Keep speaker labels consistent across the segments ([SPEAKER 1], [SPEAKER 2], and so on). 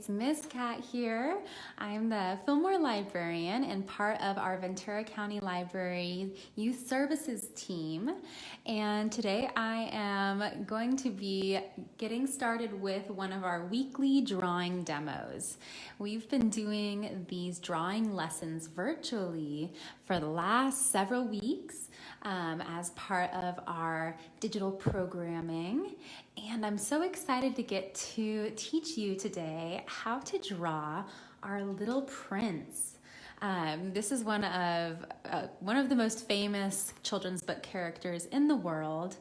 [SPEAKER 1] it's Miss Cat here. I'm the Fillmore librarian and part of our Ventura County Library Youth Services team. And today I am going to be getting started with one of our weekly drawing demos. We've been doing these drawing lessons virtually for the last several weeks as part of our digital programming. And I'm so excited to get to teach you today how to draw our little prince. This is one of the most famous children's book characters in the world,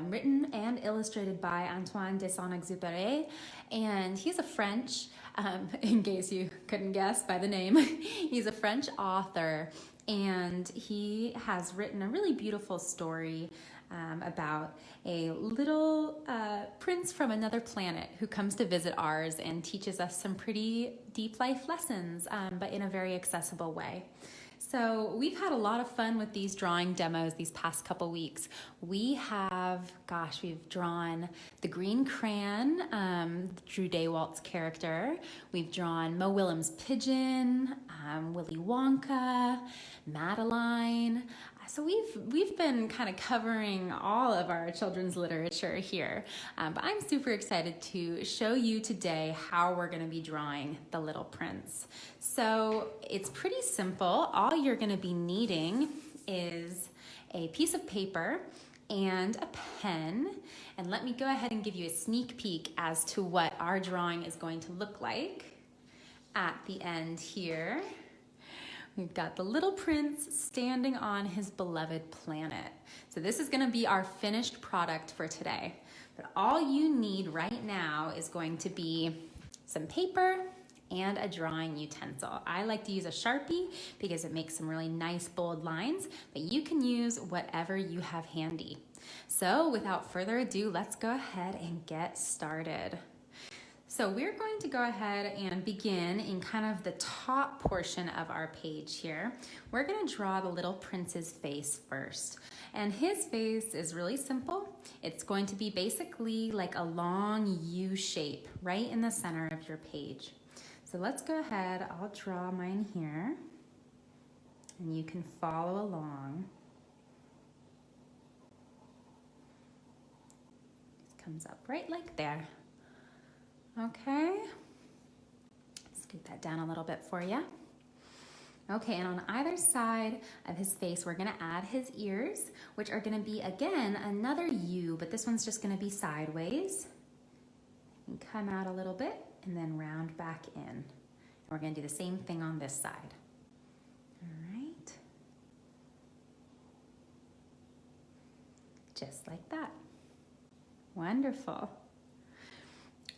[SPEAKER 1] written and illustrated by Antoine de Saint-Exupéry, and he's a French, in case you couldn't guess by the name, he's a French author, and he has written a really beautiful story about a little prince from another planet who comes to visit ours and teaches us some pretty deep life lessons, but in a very accessible way. So we've had a lot of fun with these drawing demos these past couple weeks. We've drawn the Green Crayon, Drew Daywalt's character. We've drawn Mo Willems' pigeon, Willy Wonka, Madeline. So we've been kind of covering all of our children's literature here, but I'm super excited to show you today how we're going to be drawing the Little Prince. So it's pretty simple. All you're going to be needing is a piece of paper and a pen, and let me go ahead and give you a sneak peek as to what our drawing is going to look like at the end here. We've got the little prince standing on his beloved planet. So this is going to be our finished product for today. But all you need right now is going to be some paper and a drawing utensil. I like to use a Sharpie because it makes some really nice bold lines, but you can use whatever you have handy. So without further ado, let's go ahead and get started. So we're going to go ahead and begin in kind of the top portion of our page here. We're going to draw the little prince's face first. And his face is really simple. It's going to be basically like a long U shape right in the center of your page. So let's go ahead, I'll draw mine here, and you can follow along. It comes up right like there. Okay, scoot that down a little bit for you. Okay, and on either side of his face, we're gonna add his ears, which are gonna be, again, another U, but this one's just gonna be sideways. And come out a little bit, and then round back in. And we're gonna do the same thing on this side. All right. Just like that. Wonderful.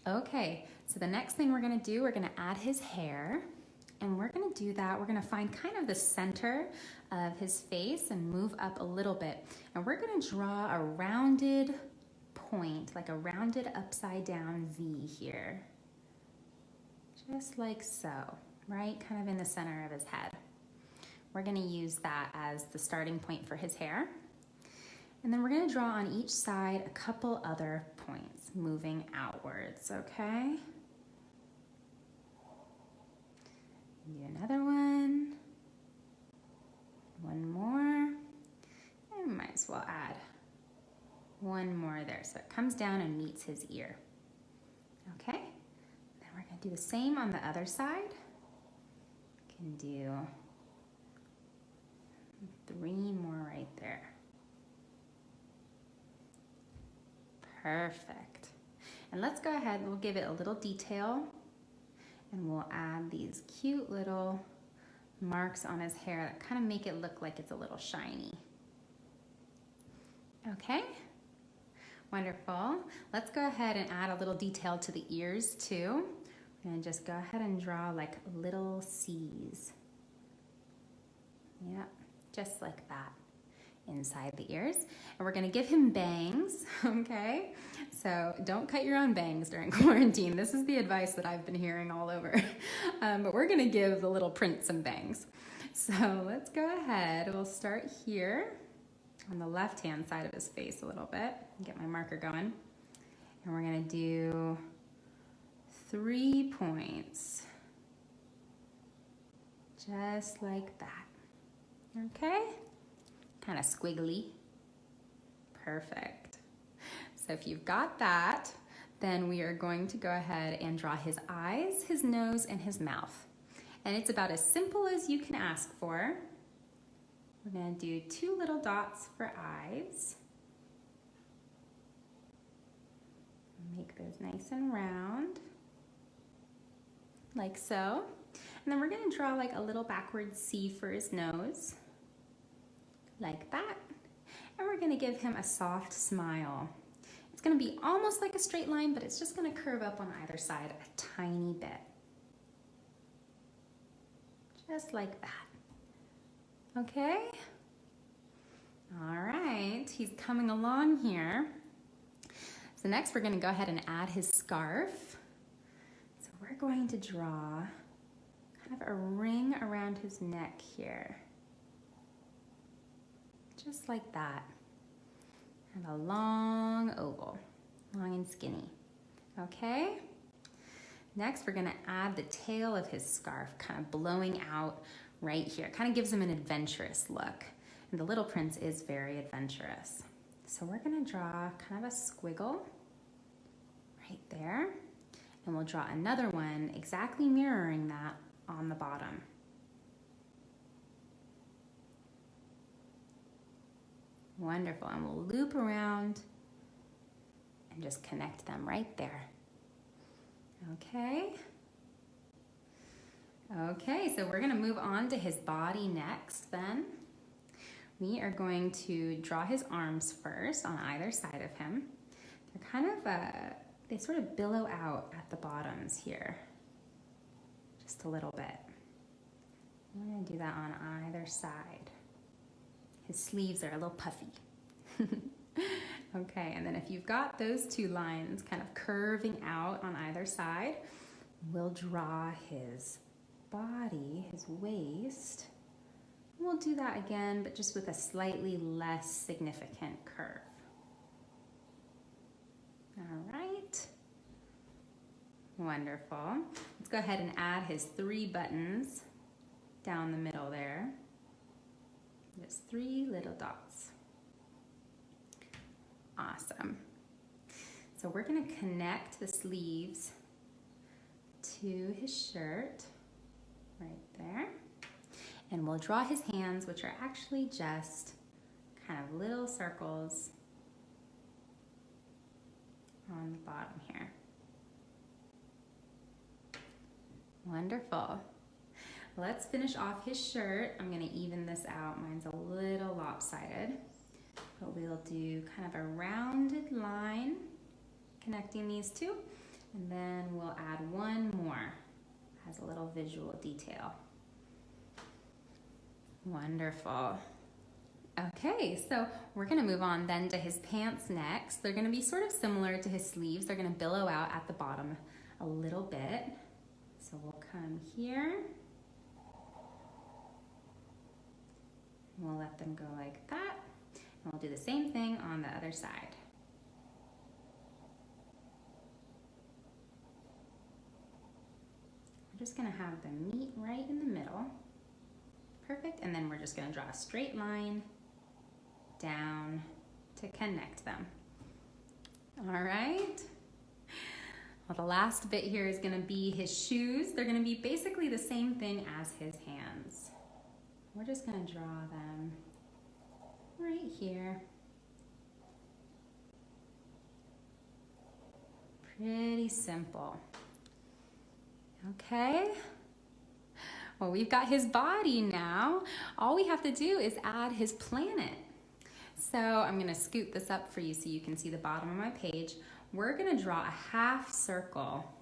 [SPEAKER 1] Okay, so the next thing we're gonna do, we're gonna add his hair, and we're gonna do that, we're gonna find kind of the center of his face and move up a little bit. And we're gonna draw a rounded point, like a rounded upside down V here. Just like so, right? Kind of in the center of his head. We're gonna use that as the starting point for his hair. And then we're gonna draw on each side a couple other points moving outwards, okay? Do another one. One more. And might as well add one more there so it comes down and meets his ear. Okay? Then we're gonna do the same on the other side. Can do 3 more right there. Perfect. And let's go ahead and we'll give it a little detail, and we'll add these cute little marks on his hair that kind of make it look like it's a little shiny. Okay, wonderful. Let's go ahead and add a little detail to the ears too. And just go ahead and draw like little C's. Yep, just like that. Inside the ears, and we're gonna give him bangs, okay? So don't cut your own bangs during quarantine. This is the advice that I've been hearing all over. But we're gonna give the little prince some bangs. So let's go ahead, we'll start here on the left-hand side of his face a little bit. Get my marker going. And we're gonna do 3 points. Just like that. Okay? Kind of squiggly. Perfect. So if you've got that, then we are going to go ahead and draw his eyes, his nose, and his mouth. And it's about as simple as you can ask for. We're going to do 2 little dots for eyes. Make those nice and round, like so. And then we're going to draw like a little backward C for his nose, like that. And we're going to give him a soft smile. It's going to be almost like a straight line, but it's just going to curve up on either side a tiny bit. Just like that. Okay? All right, he's coming along here. So next we're going to go ahead and add his scarf. So we're going to draw kind of a ring around his neck here. Just like that. And a long oval, long and skinny. Okay? Next, we're going to add the tail of his scarf, kind of blowing out right here. It kind of gives him an adventurous look. And the Little Prince is very adventurous. So we're going to draw kind of a squiggle right there. And we'll draw another one exactly mirroring that on the bottom. Wonderful. And we'll loop around and just connect them right there. Okay. Okay, so we're going to move on to his body next then. We are going to draw his arms first on either side of him. They're kind of, they sort of billow out at the bottoms here. Just a little bit. We're going to do that on either side. His sleeves are a little puffy. Okay, and then if you've got those 2 lines kind of curving out on either side, we'll draw his body, his waist. We'll do that again, but just with a slightly less significant curve. All right. Wonderful. Let's go ahead and add his 3 buttons down the middle there. Just 3 little dots. Awesome. So we're going to connect the sleeves to his shirt right there. And we'll draw his hands, which are actually just kind of little circles on the bottom here. Wonderful. Let's finish off his shirt. I'm going to even this out. Mine's a little lopsided. But we'll do kind of a rounded line connecting these 2. And then we'll add 1 more as a little visual detail. Wonderful. Okay, so we're going to move on then to his pants next. They're going to be sort of similar to his sleeves. They're going to billow out at the bottom a little bit. So we'll come here. We'll let them go like that. And we'll do the same thing on the other side. We're just going to have them meet right in the middle. Perfect. And then we're just going to draw a straight line down to connect them. All right. Well, the last bit here is going to be his shoes. They're going to be basically the same thing as his hands. We're just going to draw them right here. Pretty simple. Okay. Well, we've got his body now. All we have to do is add his planet. So I'm going to scoot this up for you so you can see the bottom of my page. We're going to draw a half circle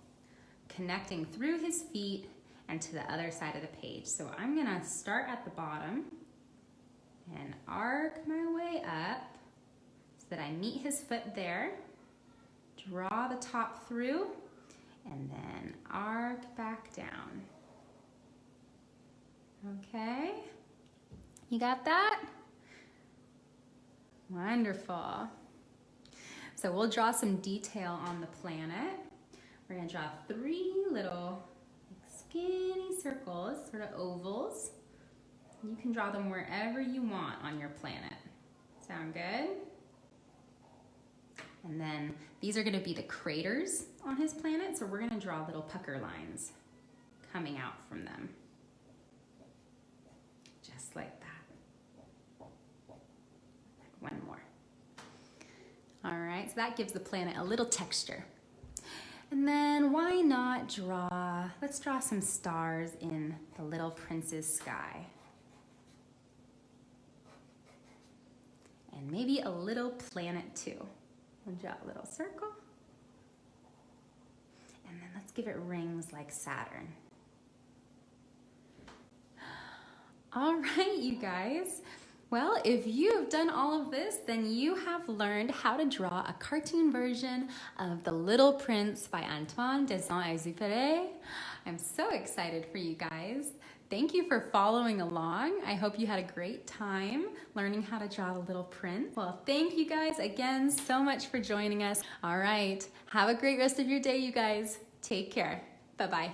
[SPEAKER 1] connecting through his feet and to the other side of the page. So I'm going to start at the bottom and arc my way up so that I meet his foot there. Draw the top through and then arc back down. Okay, you got that? Wonderful. So we'll draw some detail on the planet. We're gonna draw 3 little skinny circles, sort of ovals. You can draw them wherever you want on your planet. Sound good? And then these are gonna be the craters on his planet, so we're gonna draw little pucker lines coming out from them. Just like that. One more. All right, so that gives the planet a little texture. And then why not let's draw some stars in the little prince's sky. And maybe a little planet too. We'll draw a little circle. And then let's give it rings like Saturn. All right, you guys. Well, if you've done all of this, then you have learned how to draw a cartoon version of The Little Prince by Antoine de Saint-Exupéry. I'm so excited for you guys. Thank you for following along. I hope you had a great time learning how to draw The Little Prince. Well, thank you guys again so much for joining us. All right, have a great rest of your day, you guys. Take care. Bye-bye.